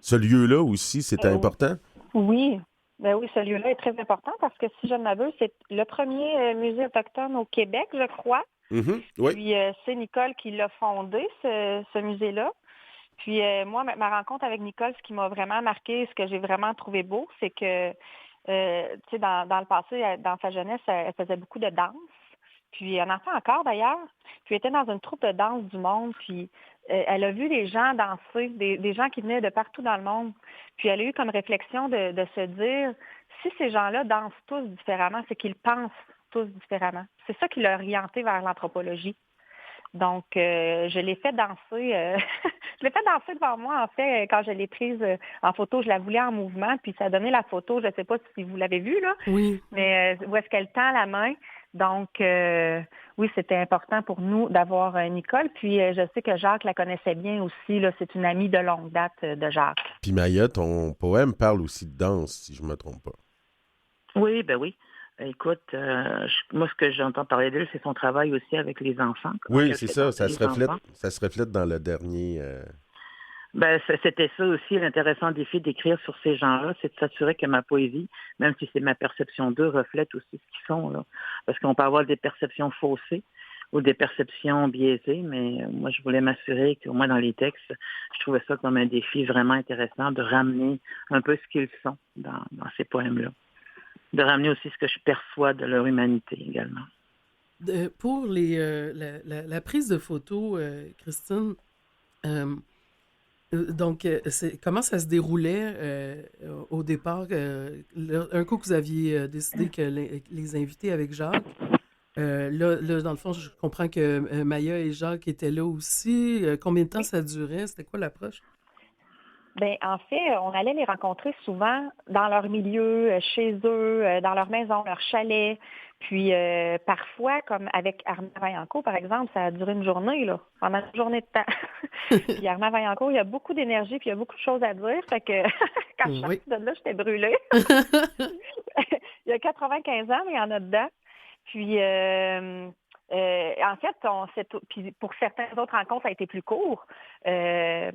Ce lieu-là aussi, c'était important? Oui. Ben oui, ce lieu-là est très important parce que, si je ne m'abuse, c'est le premier musée autochtone au Québec, je crois. Mm-hmm, oui. Puis, c'est Nicole qui l'a fondé, ce musée-là. Puis, moi, ma rencontre avec Nicole, ce qui m'a vraiment marqué, ce que j'ai vraiment trouvé beau, c'est que, tu sais, dans le passé, dans sa jeunesse, elle faisait beaucoup de danse. Puis, elle en fait encore, d'ailleurs. Puis, elle était dans une troupe de danse du monde. Puis, elle a vu des gens danser, des gens qui venaient de partout dans le monde. Puis, elle a eu comme réflexion de se dire, si ces gens-là dansent tous différemment, c'est qu'ils pensent tous différemment. C'est ça qui l'a orienté vers l'anthropologie. Donc, je l'ai fait danser. Je l'ai fait danser devant moi, en fait, quand je l'ai prise en photo. Je la voulais en mouvement, puis ça a donné la photo. Je ne sais pas si vous l'avez vue, là. Oui. Mais où est-ce qu'elle tend la main? Donc, oui, c'était important pour nous d'avoir Nicole. Puis, je sais que Jacques la connaissait bien aussi. Là, c'est une amie de longue date de Jacques. Puis Maya, ton poème parle aussi de danse, si je ne me trompe pas. Oui, ben oui. Écoute, moi, ce que j'entends parler d'elle, c'est son travail aussi avec les enfants. Oui, c'est ça. Ça se reflète dans le dernier... Ben, c'était ça aussi l'intéressant défi d'écrire sur ces gens-là, c'est de s'assurer que ma poésie, même si c'est ma perception d'eux, reflète aussi ce qu'ils sont, là. Parce qu'on peut avoir des perceptions faussées ou des perceptions biaisées, mais moi, je voulais m'assurer qu'au moins dans les textes, je trouvais ça comme un défi vraiment intéressant de ramener un peu ce qu'ils sont dans ces poèmes-là. De ramener aussi ce que je perçois de leur humanité également. Pour la prise de photos, Christine, donc, comment ça se déroulait au départ? Un coup que vous aviez décidé que les invités avec Jacques, là, dans le fond, je comprends que Maya et Jacques étaient là aussi. Combien de temps ça durait? C'était quoi l'approche? Bien, en fait, on allait les rencontrer souvent dans leur milieu, chez eux, dans leur maison, leur chalet. Puis parfois, comme avec Armand Vaillancourt, par exemple, ça a duré une journée, là, pendant une journée de temps. Puis Armand Vaillancourt, il y a beaucoup d'énergie, puis il y a beaucoup de choses à dire. Fait que quand je suis sortie de là, j'étais brûlée. Il y a 95 ans, mais il y en a dedans. Puis en fait, puis pour certaines autres rencontres, ça a été plus court, mais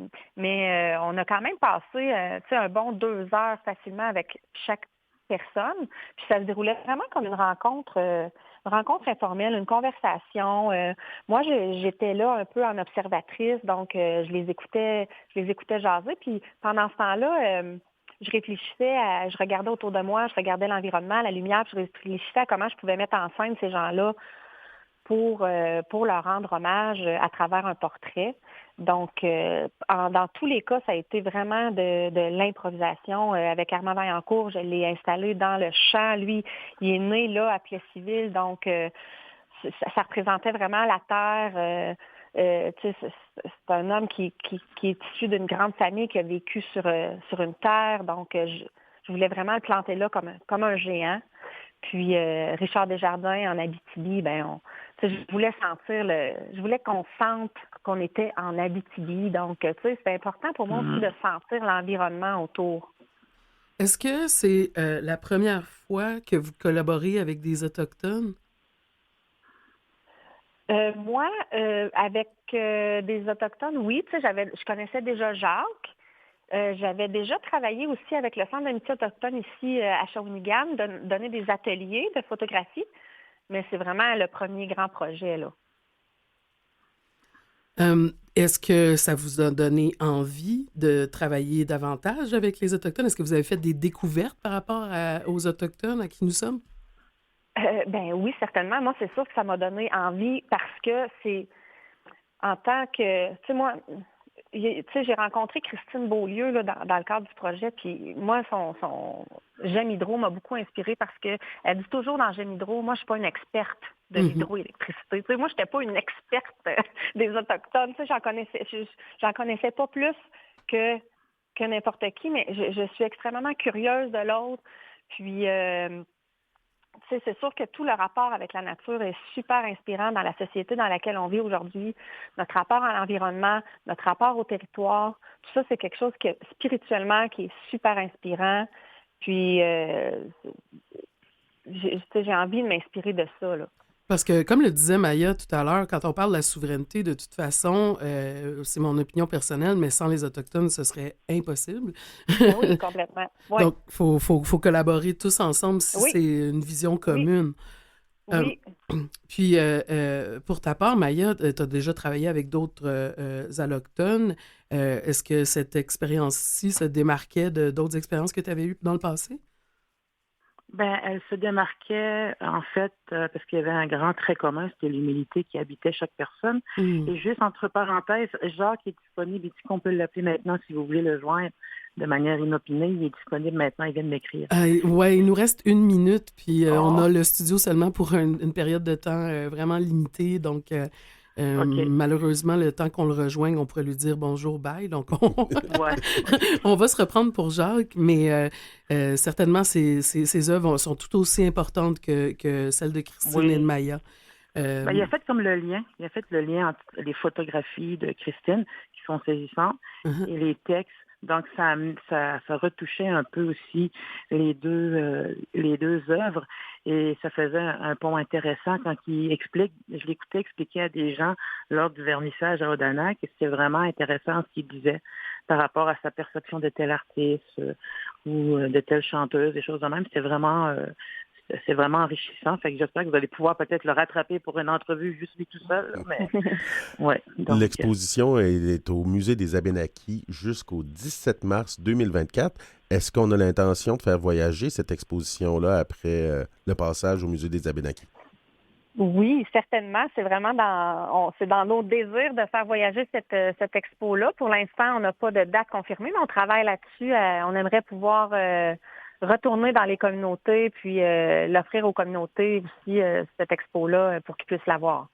on a quand même passé un bon 2 heures facilement avec chaque personne. Puis ça se déroulait vraiment comme une rencontre informelle, une conversation. Moi, j'étais là un peu en observatrice, donc je les écoutais jaser. Puis pendant ce temps-là, je réfléchissais je regardais autour de moi, je regardais l'environnement, la lumière, puis je réfléchissais à comment je pouvais mettre en scène ces gens-là pour leur rendre hommage à travers un portrait. Donc, dans tous les cas, ça a été vraiment de l'improvisation. Avec Armand Vaillancourt, je l'ai installé dans le champ. Lui, il est né là à Plessisville, donc ça représentait vraiment la terre. C'est un homme qui est issu d'une grande famille qui a vécu sur une terre. Donc, je voulais vraiment le planter là comme un géant. Puis Richard Desjardins en Abitibi, je voulais qu'on sente qu'on était en Abitibi. Donc, c'est important pour moi aussi de sentir l'environnement autour. Est-ce que c'est la première fois que vous collaborez avec des Autochtones? Moi, avec des Autochtones, oui. Je connaissais déjà Jacques. J'avais déjà travaillé aussi avec le Centre d'amitié autochtone ici à Shawinigan, donner des ateliers de photographie, mais c'est vraiment le premier grand projet, là. Est-ce que ça vous a donné envie de travailler davantage avec les Autochtones? Est-ce que vous avez fait des découvertes par rapport aux Autochtones à qui nous sommes? Oui, certainement. Moi, c'est sûr que ça m'a donné envie parce que c'est en tant que... Tu sais, moi... j'ai rencontré Christine Beaulieu là, dans le cadre du projet, puis moi, son J'aime Hydro m'a beaucoup inspirée parce qu'elle dit toujours dans J'aime Hydro, moi, je suis pas une experte de l'hydroélectricité. Tu sais, moi, je n'étais pas une experte des Autochtones. Tu sais, j'en connaissais pas plus que n'importe qui, mais je suis extrêmement curieuse de l'autre. Puis, tu sais, c'est sûr que tout le rapport avec la nature est super inspirant dans la société dans laquelle on vit aujourd'hui. Notre rapport à l'environnement, notre rapport au territoire, tout ça, c'est quelque chose spirituellement qui est super inspirant. Puis, j'ai envie de m'inspirer de ça, là. Parce que, comme le disait Maya tout à l'heure, quand on parle de la souveraineté, de toute façon, c'est mon opinion personnelle, mais sans les Autochtones, ce serait impossible. Oui, complètement. Ouais. Donc, il faut collaborer tous ensemble si c'est une vision commune. Oui. Puis, pour ta part, Maya, tu as déjà travaillé avec d'autres allochtones. Est-ce que cette expérience-ci se démarquait d'autres expériences que tu avais eues dans le passé? Ben, elle se démarquait, en fait, parce qu'il y avait un grand trait commun, c'était l'humilité qui habitait chaque personne. Et juste entre parenthèses, Jacques est disponible, il dit qu'on peut l'appeler maintenant si vous voulez le joindre de manière inopinée. Il est disponible maintenant, il vient de m'écrire. Oui, il nous reste 1 minute, puis on a le studio seulement pour une période de temps vraiment limitée, donc... Malheureusement, le temps qu'on le rejoigne, on pourrait lui dire bonjour, bye. Donc, on va se reprendre pour Jacques, mais certainement, ses œuvres sont tout aussi importantes que celles de Christine et de Maya. Il a fait comme le lien. Il a fait le lien entre les photographies de Christine, qui sont saisissantes, et les textes. Donc, ça retouchait un peu aussi les deux œuvres et ça faisait un pont intéressant quand je l'écoutais expliquer à des gens lors du vernissage à Odanak et c'était vraiment intéressant ce qu'il disait par rapport à sa perception de tel artiste ou de telle chanteuse, des choses de même. C'est vraiment enrichissant. Fait que j'espère que vous allez pouvoir peut-être le rattraper pour une entrevue juste lui tout seul. Mais... donc, l'exposition est au Musée des Abénaquis jusqu'au 17 mars 2024. Est-ce qu'on a l'intention de faire voyager cette exposition-là après le passage au Musée des Abénaquis? Oui, certainement. C'est vraiment dans nos désirs de faire voyager cette expo-là. Pour l'instant, on n'a pas de date confirmée, mais on travaille là-dessus. On aimerait pouvoir... retourner dans les communautés, puis l'offrir aux communautés aussi, cette expo-là, pour qu'ils puissent la voir.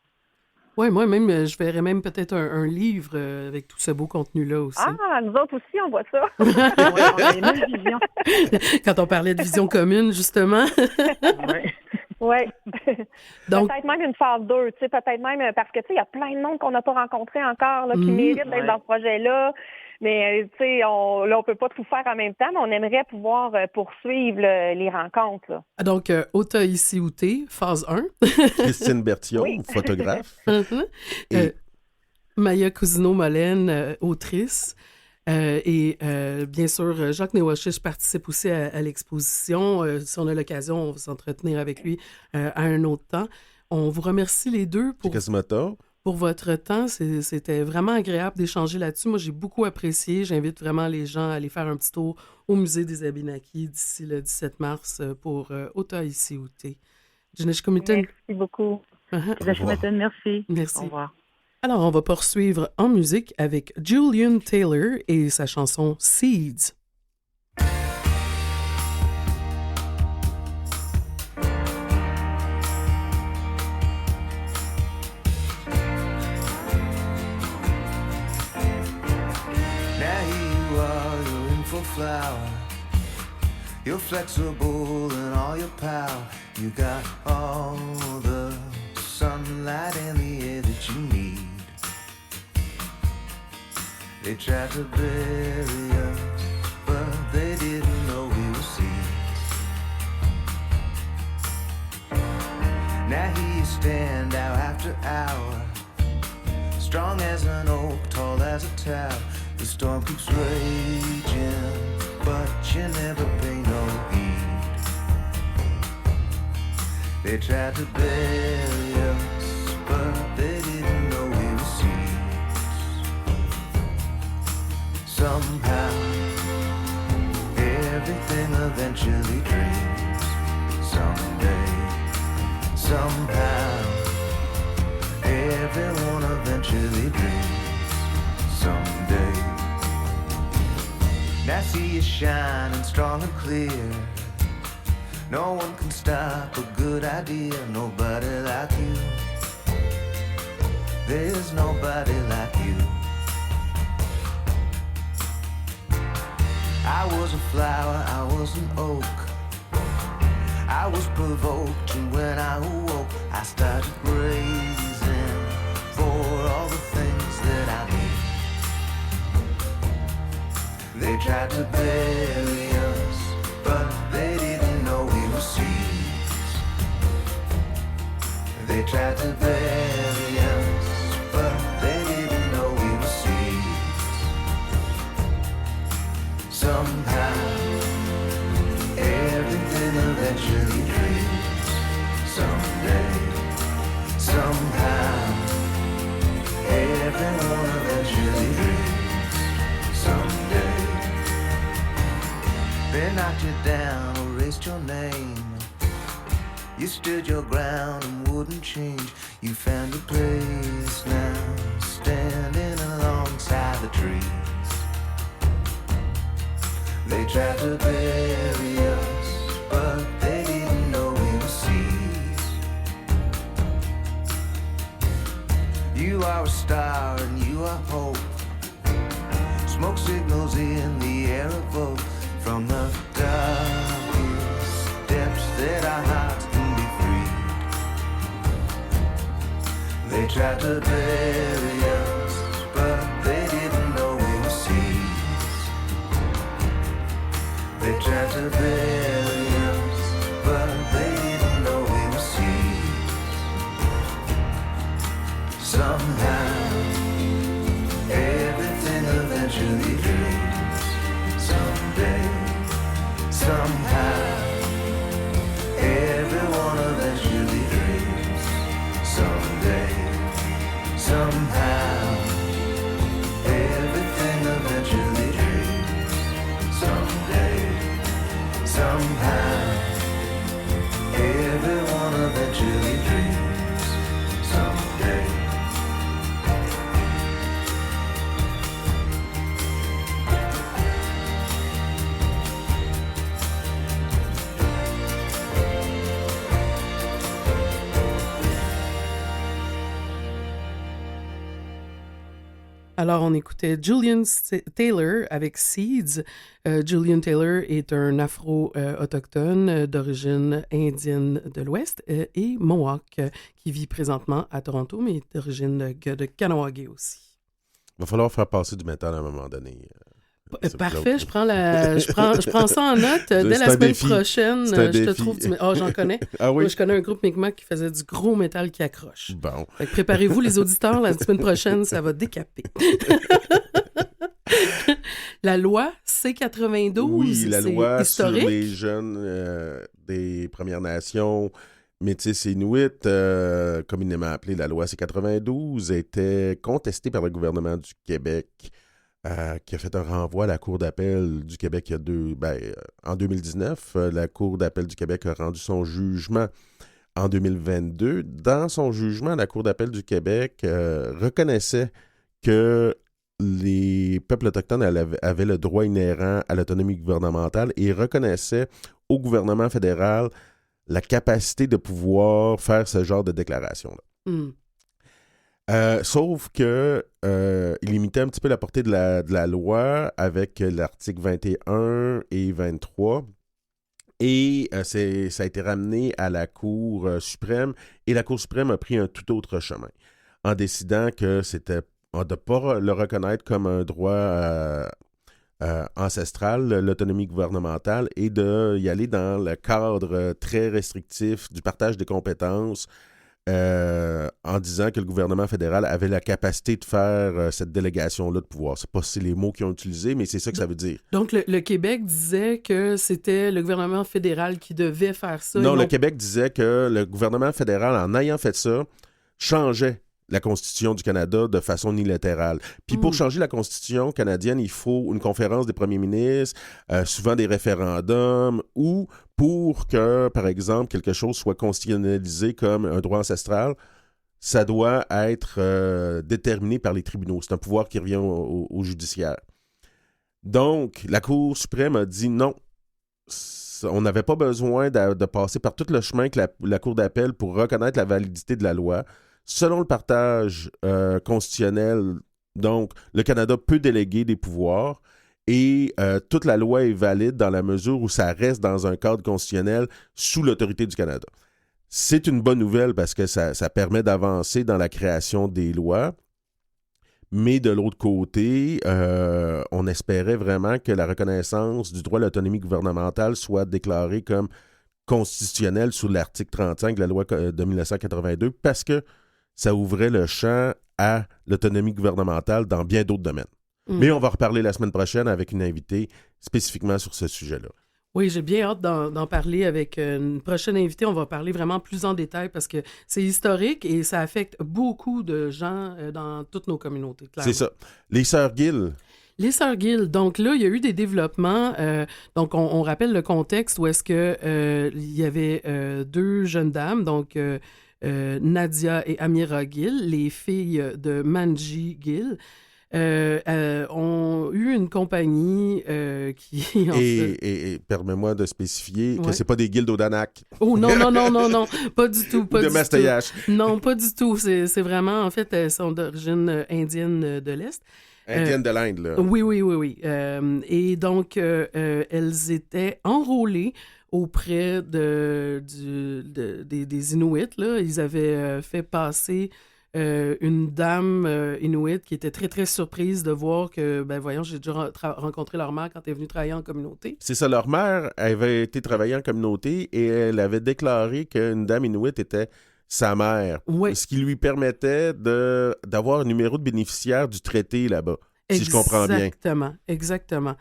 Oui, moi-même, je verrais même peut-être un livre avec tout ce beau contenu-là aussi. Ah, nous autres aussi, on voit ça. On a les mêmes visions. Quand on parlait de vision commune, justement. Oui. Donc, peut-être même une phase 2, tu sais, peut-être même, parce que, tu sais, il y a plein de monde qu'on n'a pas rencontré encore, là, qui méritent d'être dans ce projet-là. Mais, tu sais, on peut pas tout faire en même temps, mais on aimerait pouvoir poursuivre les rencontres, là. Donc, Ota-Ici-Outé, phase 1. Christine Bertillon, photographe. Et Maya Cousineau-Molène, autrice. Et bien sûr, Jacques Néwachich participe aussi à l'exposition. Si on a l'occasion, on va s'entretenir avec lui à un autre temps. On vous remercie les deux pour votre temps. C'était vraiment agréable d'échanger là-dessus. Moi, j'ai beaucoup apprécié. J'invite vraiment les gens à aller faire un petit tour au Musée des Abénaquis d'ici le 17 mars pour Ota-Ici-Outé. Merci beaucoup. Merci. Merci. Au revoir. Alors, on va poursuivre en musique avec Julian Taylor et sa chanson Seeds. Flower. You're flexible in all your power. You got all the sunlight in the air that you need. They tried to bury us, but they didn't know we were seeds. Now here you stand hour after hour, strong as an oak, tall as a tower. The storm keeps raging, but you never pay no heed. They tried to bury us, but they didn't know we were seeds. Somehow, everything eventually dreams. Someday, somehow, everyone eventually dreams. Someday. see you shining strong and clear. No one can stop a good idea, nobody like you. There's nobody like you. I was a flower, I was an oak. I was provoked, and when I awoke, I started praising for all the things that I need. They tried to bury us, but they didn't know we were seeds. They tried to bury us, but they didn't know we were seeds. Somehow everything eventually dreams. Someday, somehow, everyone eventually dreams. Someday, they knocked you down, erased your name. You stood your ground and wouldn't change. You found your place now, standing alongside the trees. They tried to bury us, but they didn't know we were seeds. You are a star and you are hope. Smoke signals in the air evoke from the darkest depths that our hearts can be free. They tried to bury us, but they didn't know we were seeds. They tried to bury us, but they didn't know we were seeds. Somehow, everything eventually dreams. Someday, somehow, everyone eventually dreams. Someday, somehow, everything eventually dreams. Someday, somehow, everyone eventually dreams. Someday. Alors, on écoutait Julian Taylor avec Seeds. Julian Taylor est un afro-autochtone d'origine indienne de l'Ouest et Mohawk qui vit présentement à Toronto, mais d'origine de Kahnawake aussi. Il va falloir faire passer du métal à un moment donné. Parfait, je prends ça en note. Dès la semaine prochaine, je te trouve du... Oh, j'en connais. Ah oui? Moi, je connais un groupe Micmac qui faisait du gros métal qui accroche. Bon. Fait que préparez-vous les auditeurs, la semaine prochaine, ça va décaper. La loi C-92, oui, la loi historique. sur les jeunes des Premières Nations, Métis et Inuits, communément appelée la loi C-92, était contestée par le gouvernement du Québec, qui a fait un renvoi à la Cour d'appel du Québec en 2019. La Cour d'appel du Québec a rendu son jugement en 2022. Dans son jugement, la Cour d'appel du Québec reconnaissait que les peuples autochtones avaient le droit inhérent à l'autonomie gouvernementale et reconnaissait au gouvernement fédéral la capacité de pouvoir faire ce genre de déclaration-là. Mm. Sauf que il limitait un petit peu la portée de la loi avec l'article 21 et 23. Et ça a été ramené à la Cour suprême. Et la Cour suprême a pris un tout autre chemin en décidant que c'était de ne pas le reconnaître comme un droit ancestral, l'autonomie gouvernementale, et d'y aller dans le cadre très restrictif du partage des compétences, en disant que le gouvernement fédéral avait la capacité de faire cette délégation-là de pouvoir. C'est pas les mots qu'ils ont utilisés, mais c'est ça que ça veut dire. Donc, le Québec disait que c'était le gouvernement fédéral qui devait faire ça. Non, le Québec disait que le gouvernement fédéral, en ayant fait ça, changeait la Constitution du Canada de façon unilatérale. Puis pour changer la Constitution canadienne, il faut une conférence des premiers ministres, souvent des référendums, ou pour que, par exemple, quelque chose soit constitutionnalisé comme un droit ancestral, ça doit être déterminé par les tribunaux. C'est un pouvoir qui revient au judiciaire. Donc, la Cour suprême a dit non. On n'avait pas besoin de passer par tout le chemin que la Cour d'appel pour reconnaître la validité de la loi. Selon le partage constitutionnel, donc, le Canada peut déléguer des pouvoirs et toute la loi est valide dans la mesure où ça reste dans un cadre constitutionnel sous l'autorité du Canada. C'est une bonne nouvelle parce que ça permet d'avancer dans la création des lois. Mais de l'autre côté, on espérait vraiment que la reconnaissance du droit à l'autonomie gouvernementale soit déclarée comme constitutionnelle sous l'article 35 de la loi de 1982 parce que ça ouvrait le champ à l'autonomie gouvernementale dans bien d'autres domaines. Mais on va reparler la semaine prochaine avec une invitée spécifiquement sur ce sujet-là. Oui, j'ai bien hâte d'en parler avec une prochaine invitée. On va parler vraiment plus en détail parce que c'est historique et ça affecte beaucoup de gens dans toutes nos communautés, clairement. C'est ça. Les Sœurs Gill. Les Sœurs Gill. Donc là, il y a eu des développements. Donc, on rappelle le contexte où est-ce que il y avait deux jeunes dames, donc Nadia et Amira Gill, les filles de Manji Gill. Ont eu une compagnie qui... Et permets-moi de spécifier que c'est pas des guildes d'Odanak. Oh non, pas du tout. Pas de du Mastayache. Non, pas du tout. C'est vraiment, en fait, elles sont d'origine indienne de l'Est. Indienne de l'Inde, là. Oui. Et donc, elles étaient enrôlées auprès des Inuits, là. Ils avaient fait passer... une dame Inuit qui était très, très surprise de voir que, j'ai déjà rencontré leur mère quand elle est venue travailler en communauté. C'est ça, leur mère avait été travailler en communauté et elle avait déclaré qu'une dame Inuit était sa mère. Oui. Ce qui lui permettait d'avoir un numéro de bénéficiaire du traité là-bas, si je comprends bien. Exactement.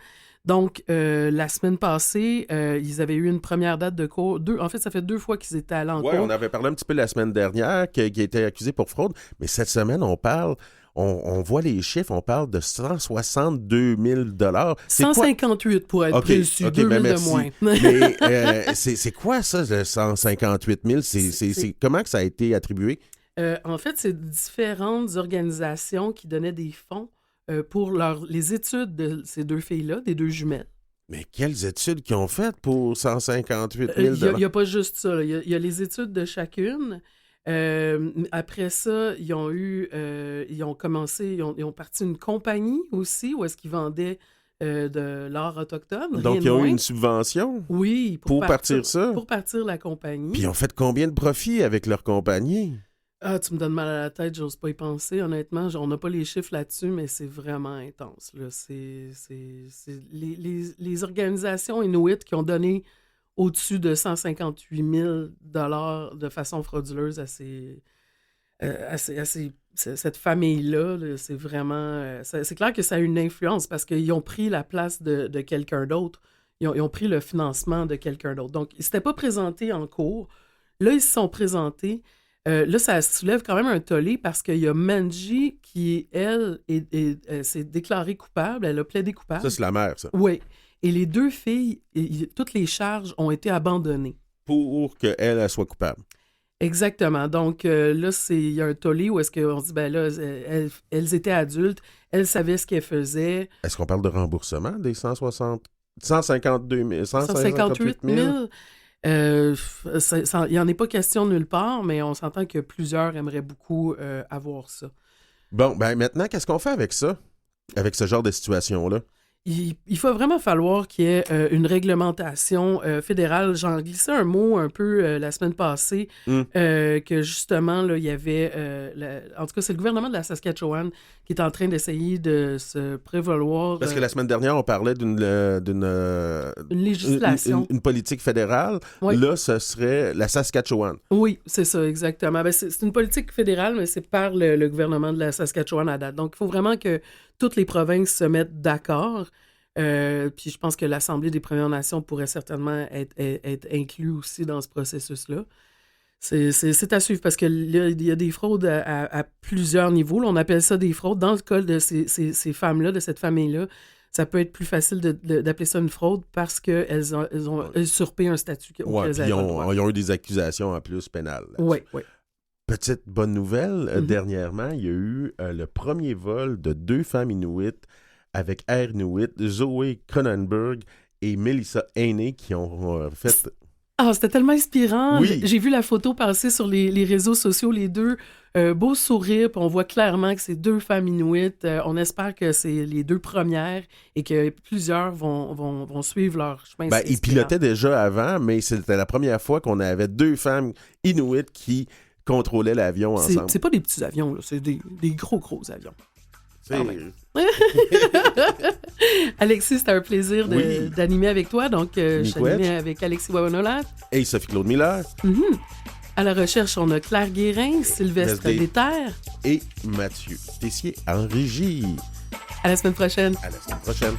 Donc, la semaine passée, ils avaient eu une première date de cours. En fait, ça fait 2 fois qu'ils étaient allés en cours. Oui, on avait parlé un petit peu la semaine dernière qui était accusé pour fraude, mais cette semaine, on voit les chiffres, on parle de 162 000 $. 158 pour être précis, 2 000 de moins. Mais c'est quoi ça, le 158 000? Comment que ça a été attribué? En fait, c'est différentes organisations qui donnaient des fonds pour les études de ces deux filles-là, des deux jumelles. Mais quelles études qu'ils ont faites pour 158 000 $? Il n'y a pas juste ça. Il y a les études de chacune. Après ça, ils ont parti une compagnie aussi où est-ce qu'ils vendaient de l'art autochtone. Donc, ils ont eu une subvention? Oui. Pour partir ça? Pour partir la compagnie. Puis ils ont fait combien de profits avec leur compagnie? Ah, tu me donnes mal à la tête, j'ose pas y penser, honnêtement. On n'a pas les chiffres là-dessus, mais c'est vraiment intense. Là. C'est les organisations Inuit qui ont donné au-dessus de 158 000 $ de façon frauduleuse à cette famille-là. Là, c'est vraiment... c'est clair que ça a une influence parce qu'ils ont pris la place de quelqu'un d'autre. Ils ont pris le financement de quelqu'un d'autre. Donc, ils ne s'étaient pas présentés en cours. Là, ils se sont présentés. Là, ça soulève quand même un tollé parce qu'il y a Manji qui, elle, s'est déclarée coupable. Elle a plaidé coupable. Ça, c'est la mère, ça. Oui. Et les deux filles, toutes les charges ont été abandonnées. Pour qu'elle soit coupable. Exactement. Donc, là, il y a un tollé où est-ce qu'on se dit, elles étaient adultes, elles savaient ce qu'elles faisaient. Est-ce qu'on parle de remboursement des 152 000, 158 000? Il n'y en est pas question nulle part, mais on s'entend que plusieurs aimeraient beaucoup avoir ça. Bon, maintenant, qu'est-ce qu'on fait avec ça? Avec ce genre de situation-là? Il va vraiment falloir qu'il y ait une réglementation fédérale. J'en glissais un mot un peu la semaine passée, que justement, là, il y avait... en tout cas, c'est le gouvernement de la Saskatchewan qui est en train d'essayer de se prévaloir... Parce que la semaine dernière, on parlait d'une législation. Une politique fédérale. Oui. Là, ce serait la Saskatchewan. Oui, c'est ça, exactement. C'est une politique fédérale, mais c'est par le gouvernement de la Saskatchewan à date. Donc, il faut vraiment que toutes les provinces se mettent d'accord. Puis je pense que l'Assemblée des Premières Nations pourrait certainement être inclus aussi dans ce processus-là. C'est à suivre parce qu'il y a des fraudes à plusieurs niveaux. Là, on appelle ça des fraudes. Dans le cas de ces femmes-là, de cette famille-là, ça peut être plus facile d'appeler ça une fraude parce qu'elles ont usurpé un statut. Oui, puis ils ont eu des accusations en plus pénales. Oui. Petite bonne nouvelle, dernièrement, il y a eu le premier vol de 2 femmes inuites avec Air Inuit, Zoé Cronenberg et Melissa Haney qui ont fait... Ah, c'était tellement inspirant. Oui. J'ai vu la photo passer sur les réseaux sociaux, les deux beaux sourires, puis on voit clairement que c'est deux femmes inuites. On espère que c'est les deux premières et que plusieurs vont suivre leur chemin. Ben, ils pilotaient déjà avant, mais c'était la première fois qu'on avait deux femmes inuites qui contrôlaient l'avion ensemble. C'est pas des petits avions, là, c'est des gros avions. Alexis, c'était un plaisir d'animer avec toi. Donc, je suis animée avec Alexis Wawanolat. Et Sophie-Claude Miller. Mm-hmm. À la recherche, on a Claire Guérin, Sylvestre Déterre. Et Mathieu Tessier en régie. À la semaine prochaine. À la semaine prochaine.